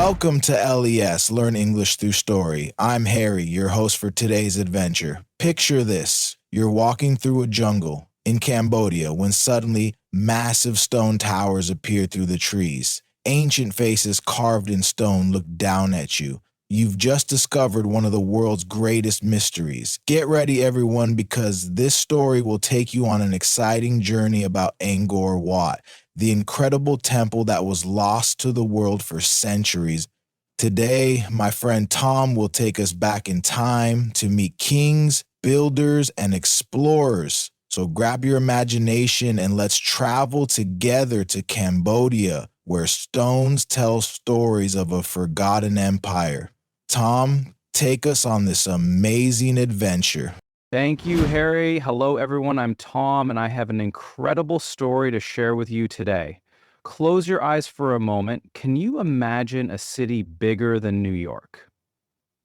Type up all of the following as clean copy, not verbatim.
Welcome to LES, Learn English Through Story. I'm Harry, your host for today's adventure. Picture this. You're walking through a jungle in Cambodia when suddenly massive stone towers appear through the trees. Ancient faces carved in stone look down at you. You've just discovered one of the world's greatest mysteries. Get ready, everyone, because this story will take you on an exciting journey about Angkor Wat, the incredible temple that was lost to the world for centuries. Today, my friend Tom will take us back in time to meet kings, builders, and explorers. So grab your imagination and let's travel together to Cambodia, where stones tell stories of a forgotten empire. Tom, take us on this amazing adventure. Thank you, Harry. Hello, everyone. I'm Tom, and I have an incredible story to share with you today. Close your eyes for a moment. Can you imagine a city bigger than New York?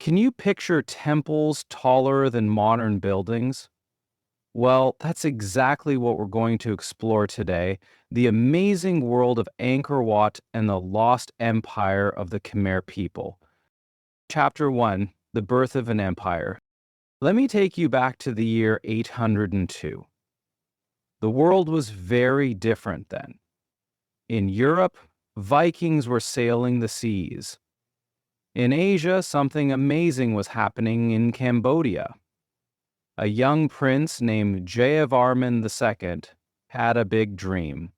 Can you picture temples taller than modern buildings? Well, that's exactly what we're going to explore today, the amazing world of Angkor Wat and the lost empire of the Khmer people. Chapter 1, The Birth of an Empire. Let me take you back to the year 802. The world was very different then. In Europe, Vikings were sailing the seas. In Asia, something amazing was happening in Cambodia. A young prince named Jayavarman II had a big dream.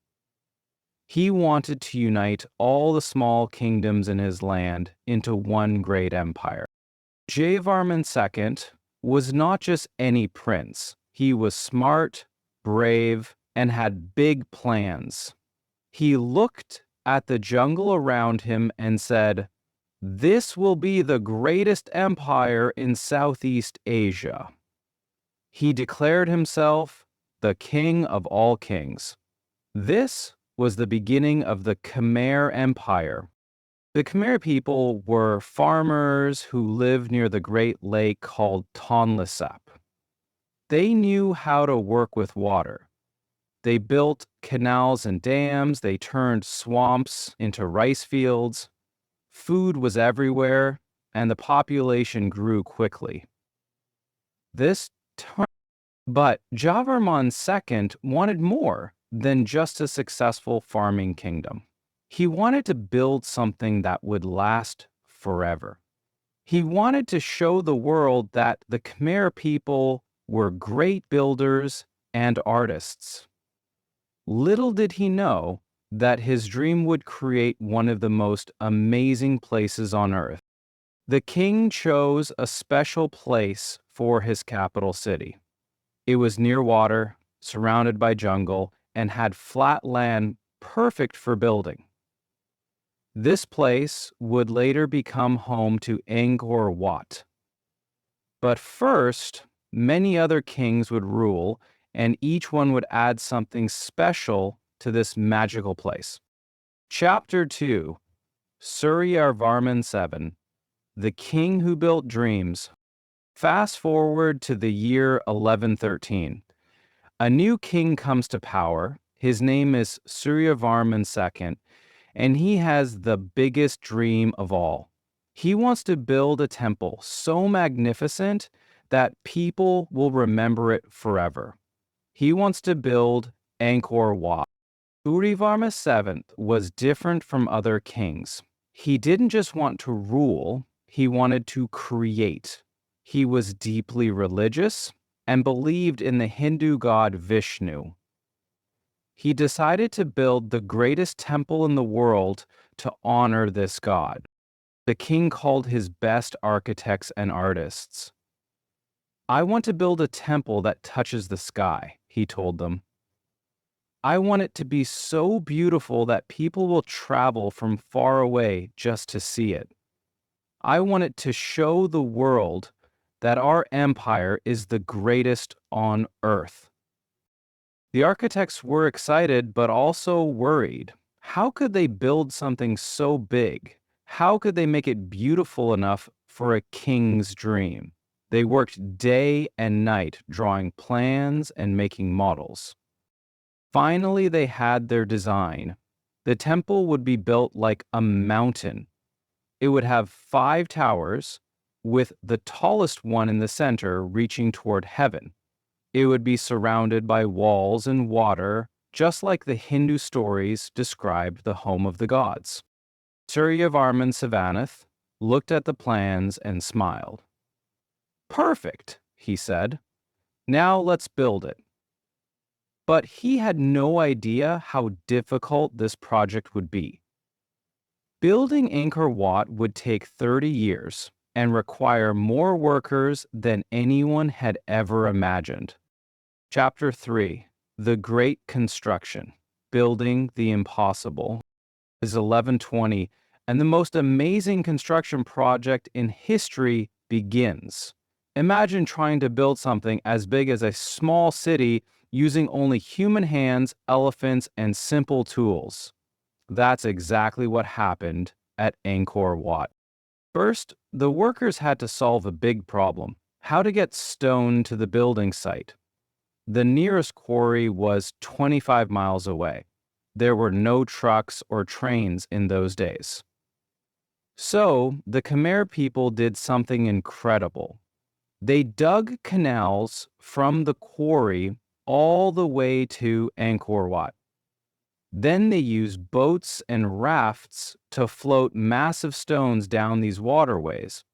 He wanted to unite all the small kingdoms in his land into one great empire. Jayavarman II was not just any prince. He was smart, brave, and had big plans. He looked at the jungle around him and said, "This will be the greatest empire in Southeast Asia." He declared himself the king of all kings. This was the beginning of the Khmer Empire. The Khmer people were farmers who lived near the great lake called Tonle Sap. They knew how to work with water. They built canals and dams, they turned swamps into rice fields. Food was everywhere, and the population grew quickly. But Jayavarman II wanted more than just a successful farming kingdom. He wanted to build something that would last forever. He wanted to show the world that the Khmer people were great builders and artists. Little did he know that his dream would create one of the most amazing places on earth. The king chose a special place for his capital city. It was near water, surrounded by jungle, and had flat land perfect for building. This place would later become home to Angkor Wat. But first, many other kings would rule, and each one would add something special to this magical place. Chapter 2, Suryavarman VII, the king who built dreams. Fast forward to the year 1113. A new king comes to power. His name is Suryavarman II, and he has the biggest dream of all. He wants to build a temple so magnificent that people will remember it forever. He wants to build Angkor Wat. Suryavarman VII was different from other kings. He didn't just want to rule, he wanted to create. He was deeply religious and believed in the Hindu god Vishnu. He decided to build the greatest temple in the world to honor this god. The king called his best architects and artists. "I want to build a temple that touches the sky," he told them. "I want it to be so beautiful that people will travel from far away just to see it. I want it to show the world that our empire is the greatest on earth." The architects were excited, but also worried. How could they build something so big? How could they make it beautiful enough for a king's dream? They worked day and night drawing plans and making models. Finally, they had their design. The temple would be built like a mountain. It would have 5 towers, with the tallest one in the center reaching toward heaven. It would be surrounded by walls and water, just like the Hindu stories described the home of the gods. Suryavarman Savanath looked at the plans and smiled. "Perfect," he said. "Now let's build it." But he had no idea how difficult this project would be. Building Angkor Wat would take 30 years and require more workers than anyone had ever imagined. Chapter 3: The Great Construction, Building the Impossible, is 1120, and the most amazing construction project in history begins. Imagine trying to build something as big as a small city using only human hands, elephants, and simple tools. That's exactly what happened at Angkor Wat. First, the workers had to solve a big problem: how to get stone to the building site. The nearest quarry was 25 miles away. There were no trucks or trains in those days. So, the Khmer people did something incredible. They dug canals from the quarry all the way to Angkor Wat. Then they used boats and rafts to float massive stones down these waterways.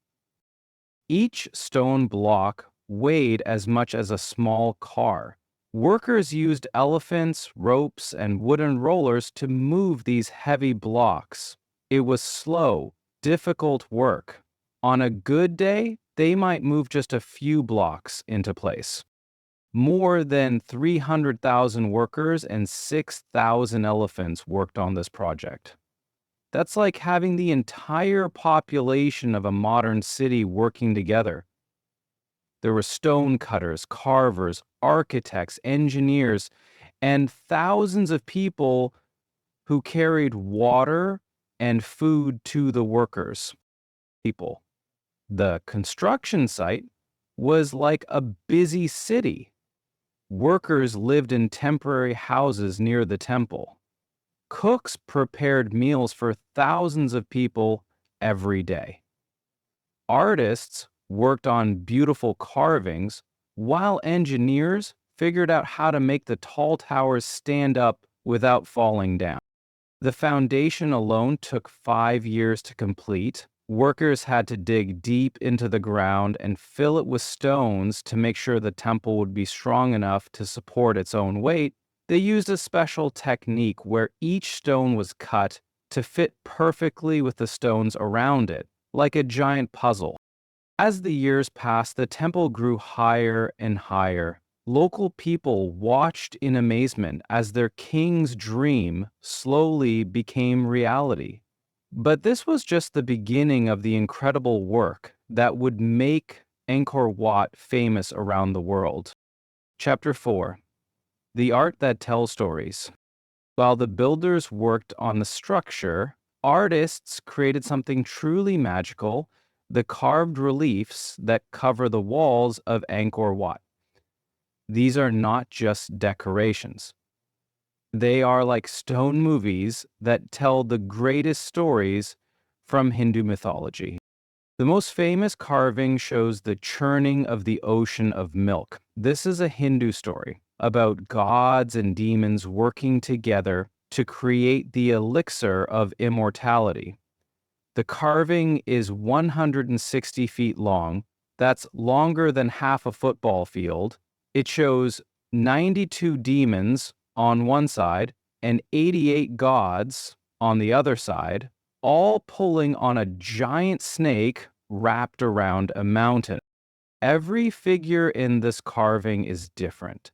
Each stone block weighed as much as a small car. Workers used elephants, ropes, and wooden rollers to move these heavy blocks. It was slow, difficult work. On a good day, they might move just a few blocks into place. More than 300,000 workers and 6,000 elephants worked on this project. That's like having the entire population of a modern city working together. There were stone cutters, carvers, architects, engineers, and thousands of people who carried water and food to the workers. The construction site was like a busy city. Workers lived in temporary houses near the temple. Cooks prepared meals for thousands of people every day. Artists worked on beautiful carvings, while engineers figured out how to make the tall towers stand up without falling down. The foundation alone took 5 years to complete. Workers had to dig deep into the ground and fill it with stones to make sure the temple would be strong enough to support its own weight. They used a special technique where each stone was cut to fit perfectly with the stones around it, like a giant puzzle. As the years passed, the temple grew higher and higher. Local people watched in amazement as their king's dream slowly became reality. But this was just the beginning of the incredible work that would make Angkor Wat famous around the world. Chapter 4: The Art That Tells Stories. While the builders worked on the structure, artists created something truly magical: the carved reliefs that cover the walls of Angkor Wat. These are not just decorations. They are like stone movies that tell the greatest stories from Hindu mythology. The most famous carving shows the churning of the ocean of milk. This is a Hindu story about gods and demons working together to create the elixir of immortality. The carving is 160 feet long. That's longer than half a football field. It shows 92 demons on one side and 88 gods on the other side, all pulling on a giant snake wrapped around a mountain. Every figure in this carving is different.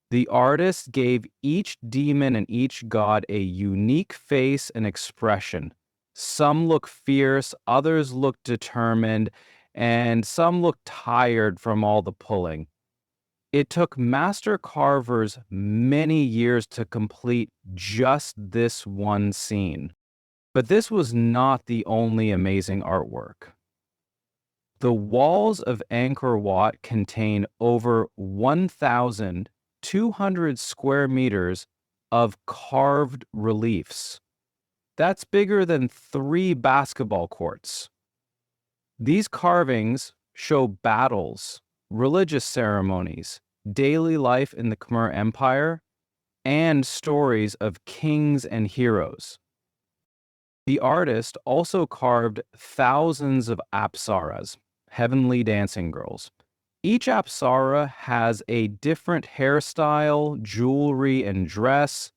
The artist gave each demon and each god a unique face and expression. Some look fierce, others look determined, and some look tired from all the pulling. It took master carvers many years to complete just this one scene. But this was not the only amazing artwork. The walls of Angkor Wat contain over 1,200 square meters of carved reliefs. That's bigger than 3 basketball courts. These carvings show battles, religious ceremonies, daily life in the Khmer Empire, and stories of kings and heroes. The artist also carved thousands of apsaras, heavenly dancing girls. Each apsara has a different hairstyle, jewelry, and dress.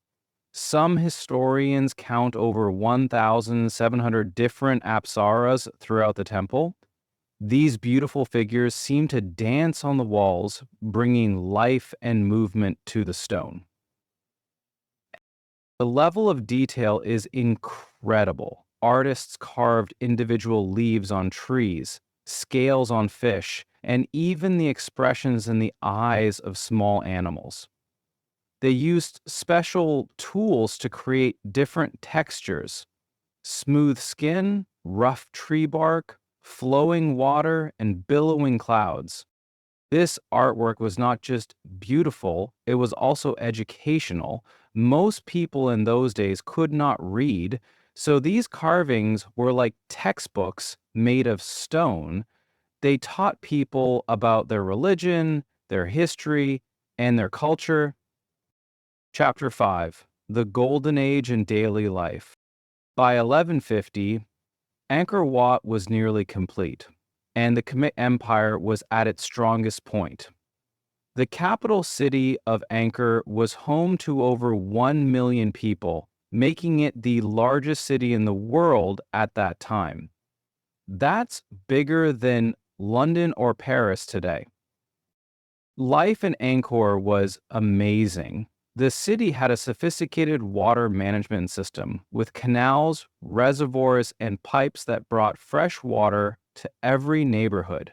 Some historians count over 1,700 different apsaras throughout the temple. These beautiful figures seem to dance on the walls, bringing life and movement to the stone. The level of detail is incredible. Artists carved individual leaves on trees, scales on fish, and even the expressions in the eyes of small animals. They used special tools to create different textures: smooth skin, rough tree bark, flowing water, and billowing clouds. This artwork was not just beautiful, it was also educational. Most people in those days could not read, so these carvings were like textbooks made of stone. They taught people about their religion, their history, and their culture. Chapter 5: The Golden Age in Daily Life. By 1150, Angkor Wat was nearly complete, and the Khmer Empire was at its strongest point. The capital city of Angkor was home to over 1 million people, making it the largest city in the world at that time. That's bigger than London or Paris today. Life in Angkor was amazing. The city had a sophisticated water management system with canals, reservoirs, and pipes that brought fresh water to every neighborhood.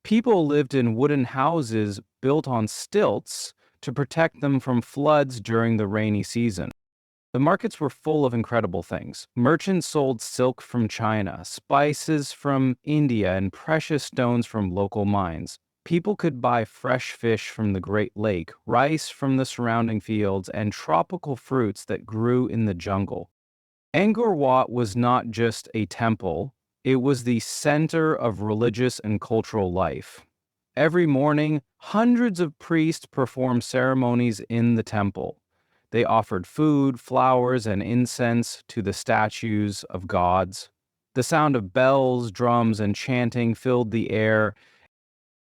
People lived in wooden houses built on stilts to protect them from floods during the rainy season. The markets were full of incredible things. Merchants sold silk from China, spices from India, and precious stones from local mines. People could buy fresh fish from the Great Lake, rice from the surrounding fields, and tropical fruits that grew in the jungle. Angkor Wat was not just a temple, it was the center of religious and cultural life. Every morning, hundreds of priests performed ceremonies in the temple. They offered food, flowers, and incense to the statues of gods. The sound of bells, drums, and chanting filled the air.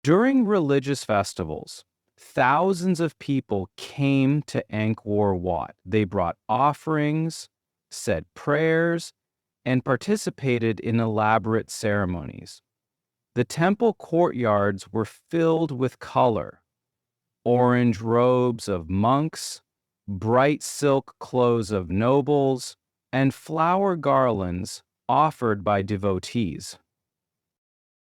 During religious festivals, thousands of people came to Angkor Wat. They brought offerings, said prayers, and participated in elaborate ceremonies. The temple courtyards were filled with color: orange robes of monks, bright silk clothes of nobles, and flower garlands offered by devotees.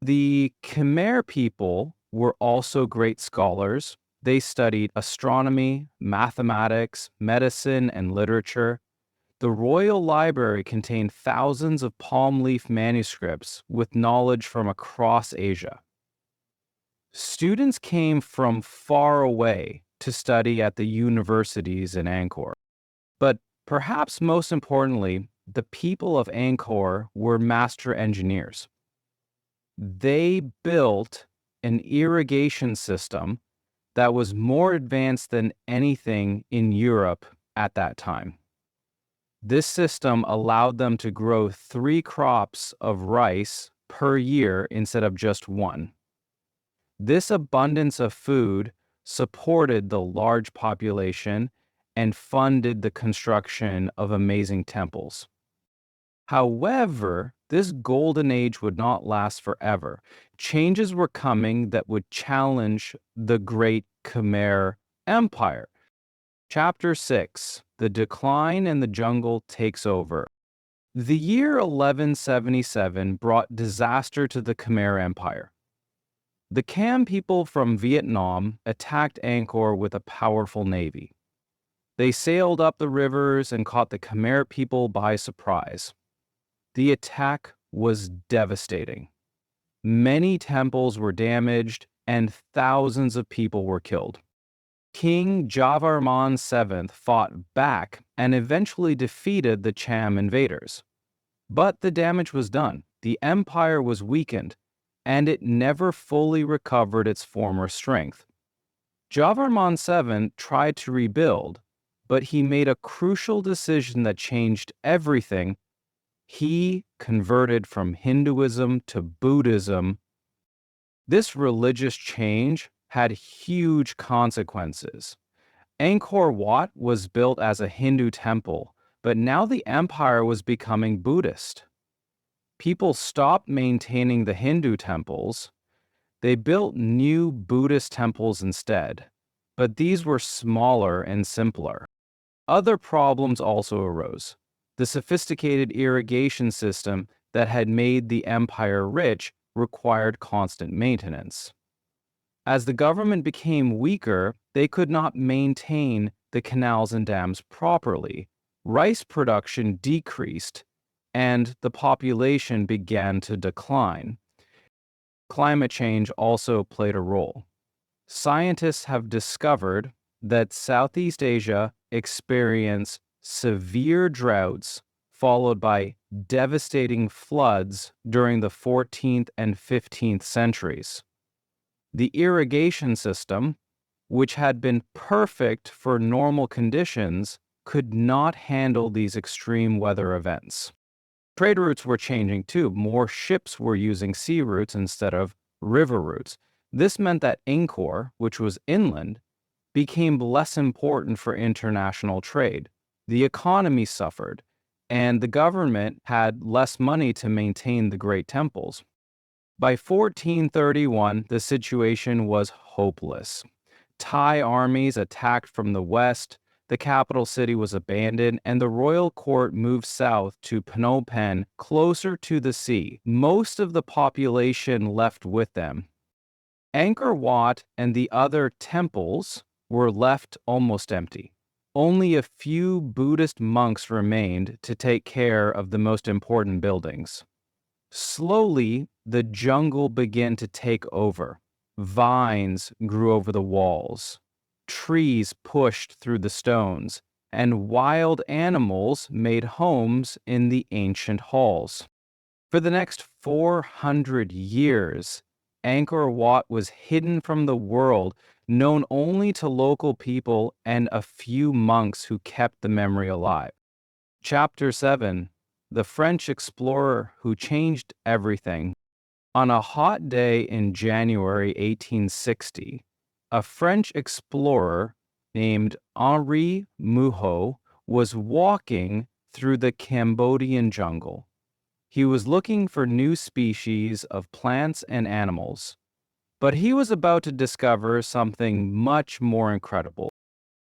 The Khmer people were also great scholars. They studied astronomy, mathematics, medicine, and literature. The royal library contained thousands of palm leaf manuscripts with knowledge from across Asia. Students came from far away to study at the universities in Angkor. But perhaps most importantly, the people of Angkor were master engineers. They built an irrigation system that was more advanced than anything in Europe at that time. This system allowed them to grow 3 crops of rice per year instead of just one. This abundance of food supported the large population and funded the construction of amazing temples. However, this golden age would not last forever. Changes were coming that would challenge the great Khmer Empire. Chapter 6: The Decline and the Jungle Takes Over. The year 1177 brought disaster to the Khmer Empire. The Cam people from Vietnam attacked Angkor with a powerful navy. They sailed up the rivers and caught the Khmer people by surprise. The attack was devastating. Many temples were damaged and thousands of people were killed. King Javarman VII fought back and eventually defeated the Cham invaders. But the damage was done. The empire was weakened, and it never fully recovered its former strength. Javarman VII tried to rebuild, but he made a crucial decision that changed everything. He converted from Hinduism to Buddhism. This religious change had huge consequences. Angkor Wat was built as a Hindu temple, but now the empire was becoming Buddhist. People stopped maintaining the Hindu temples. They built new Buddhist temples instead, but these were smaller and simpler. Other problems also arose. The sophisticated irrigation system that had made the empire rich required constant maintenance. As the government became weaker, they could not maintain the canals and dams properly. Rice production decreased, and the population began to decline. Climate change also played a role. Scientists have discovered that Southeast Asia experienced severe droughts followed by devastating floods during the 14th and 15th centuries. The irrigation system, which had been perfect for normal conditions, could not handle these extreme weather events. Trade routes were changing too. More ships were using sea routes instead of river routes. This meant that Angkor, which was inland, became less important for international trade. The economy suffered, and the government had less money to maintain the great temples. By 1431, the situation was hopeless. Thai armies attacked from the west, the capital city was abandoned, and the royal court moved south to Phnom Penh, closer to the sea. Most of the population left with them. Angkor Wat and the other temples were left almost empty. Only a few Buddhist monks remained to take care of the most important buildings. Slowly, the jungle began to take over. Vines grew over the walls. Trees pushed through the stones, and wild animals made homes in the ancient halls. For the next 400 years, Angkor Wat was hidden from the world, known only to local people and a few monks who kept the memory alive. Chapter 7: The French Explorer Who Changed Everything. On a hot day in January 1860, a French explorer named Henri Mouhot was walking through the Cambodian jungle. He was looking for new species of plants and animals, but he was about to discover something much more incredible.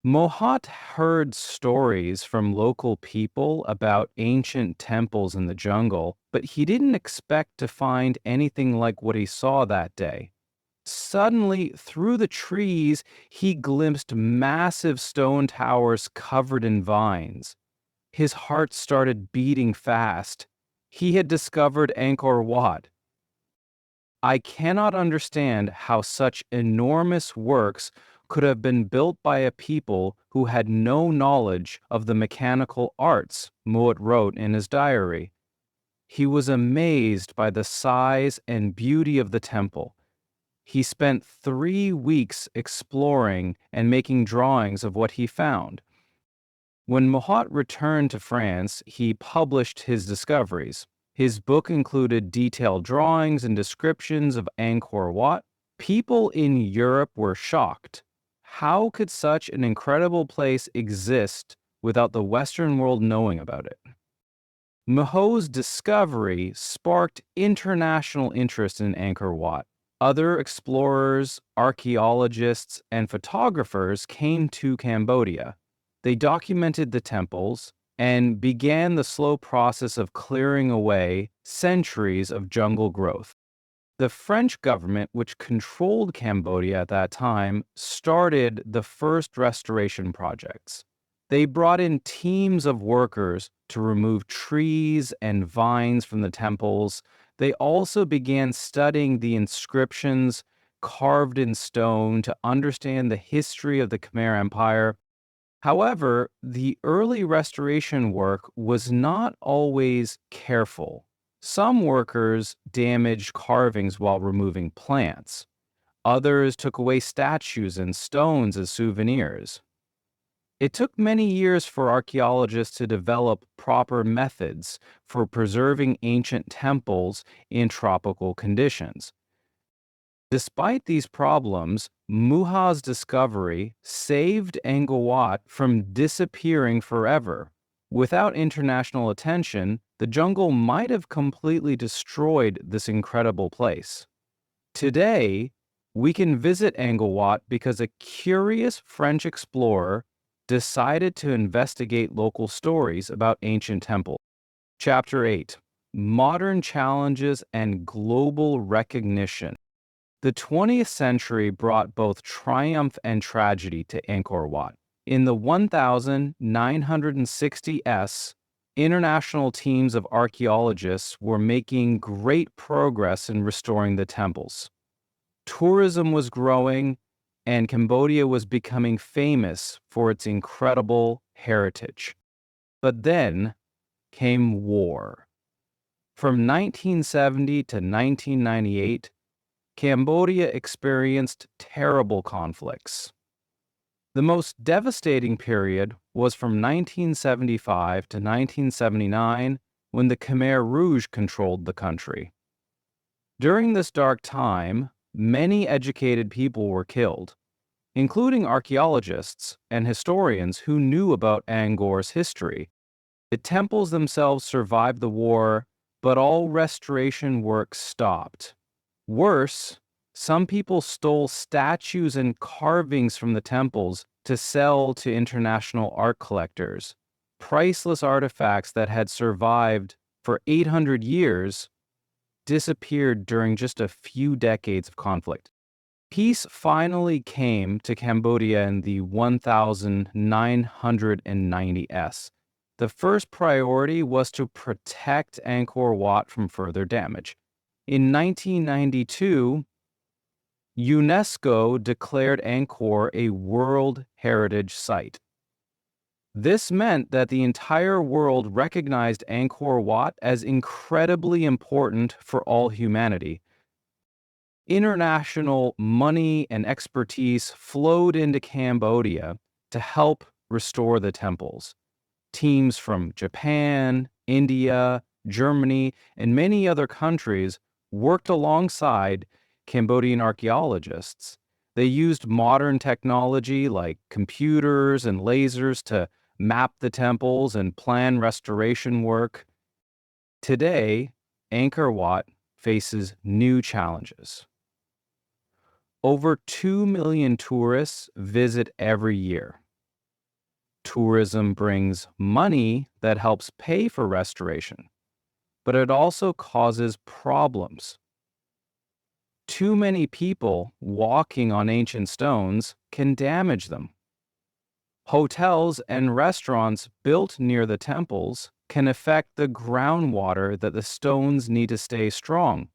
Mohat heard stories from local people about ancient temples in the jungle, but he didn't expect to find anything like what he saw that day. Suddenly, through the trees, he glimpsed massive stone towers covered in vines. His heart started beating fast. He had discovered Angkor Wat. I cannot understand how such enormous works could have been built by a people who had no knowledge of the mechanical arts, Mouat wrote in his diary. He was amazed by the size and beauty of the temple. He spent 3 weeks exploring and making drawings of what he found. When Mohat returned to France, he published his discoveries. His book included detailed drawings and descriptions of Angkor Wat. People in Europe were shocked. How could such an incredible place exist without the Western world knowing about it? Mohat's discovery sparked international interest in Angkor Wat. Other explorers, archaeologists, and photographers came to Cambodia. They documented the temples and began the slow process of clearing away centuries of jungle growth. The French government, which controlled Cambodia at that time, started the first restoration projects. They brought in teams of workers to remove trees and vines from the temples. They also began studying the inscriptions, carved in stone to understand the history of the Khmer Empire. However, the early restoration work was not always careful. Some workers damaged carvings while removing plants. Others took away statues and stones as souvenirs. It took many years for archaeologists to develop proper methods for preserving ancient temples in tropical conditions. Despite these problems, Muha's discovery saved Angkor Wat from disappearing forever. Without international attention, the jungle might have completely destroyed this incredible place. Today, we can visit Angkor Wat because a curious French explorer decided to investigate local stories about ancient temples. Chapter 8: Modern Challenges and Global Recognition. The 20th century brought both triumph and tragedy to Angkor Wat. In the 1960s, international teams of archaeologists were making great progress in restoring the temples. Tourism was growing, and Cambodia was becoming famous for its incredible heritage. But then came war. From 1970 to 1998, Cambodia experienced terrible conflicts. The most devastating period was from 1975 to 1979, when the Khmer Rouge controlled the country. During this dark time, many educated people were killed, including archaeologists and historians who knew about Angkor's history. The temples themselves survived the war, but all restoration work stopped. Worse, some people stole statues and carvings from the temples to sell to international art collectors. Priceless artifacts that had survived for 800 years disappeared during just a few decades of conflict. Peace finally came to Cambodia in the 1990s. The first priority was to protect Angkor Wat from further damage. In 1992, UNESCO declared Angkor a World Heritage Site. This meant that the entire world recognized Angkor Wat as incredibly important for all humanity. International money and expertise flowed into Cambodia to help restore the temples. Teams from Japan, India, Germany, and many other countries worked alongside Cambodian archaeologists. They used modern technology like computers and lasers to map the temples and plan restoration work. Today, Angkor Wat faces new challenges. Over 2 million tourists visit every year. Tourism brings money that helps pay for restoration, but it also causes problems. Too many people walking on ancient stones can damage them. Hotels and restaurants built near the temples can affect the groundwater that the stones need to stay strong.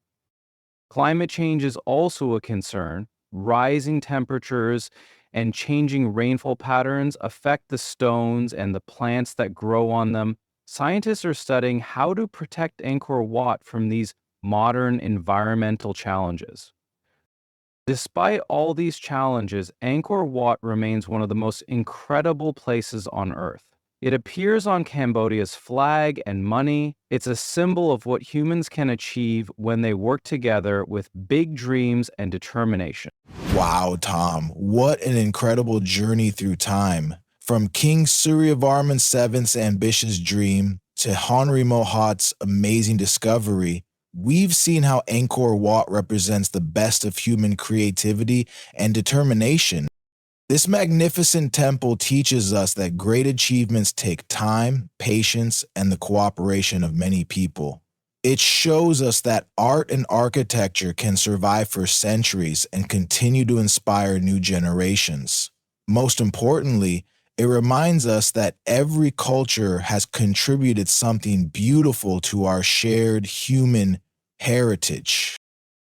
Climate change is also a concern. Rising temperatures and changing rainfall patterns affect the stones and the plants that grow on them. Scientists are studying how to protect Angkor Wat from these modern environmental challenges. Despite all these challenges, Angkor Wat remains one of the most incredible places on Earth. It appears on Cambodia's flag and money. It's a symbol of what humans can achieve when they work together with big dreams and determination. Wow, Tom, what an incredible journey through time. From King Suryavarman VII's ambitious dream to Henri Mohat's amazing discovery, we've seen how Angkor Wat represents the best of human creativity and determination. This magnificent temple teaches us that great achievements take time, patience, and the cooperation of many people. It shows us that art and architecture can survive for centuries and continue to inspire new generations. Most importantly, it reminds us that every culture has contributed something beautiful to our shared human heritage.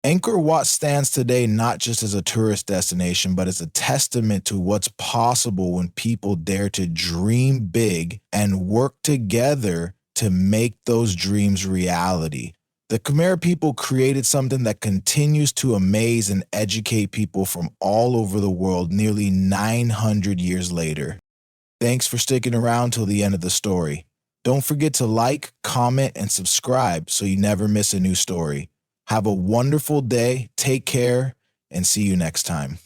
Angkor Wat stands today not just as a tourist destination, but as a testament to what's possible when people dare to dream big and work together to make those dreams reality. The Khmer people created something that continues to amaze and educate people from all over the world nearly 900 years later. Thanks for sticking around till the end of the story. Don't forget to like, comment, and subscribe so you never miss a new story. Have a wonderful day, take care, and see you next time.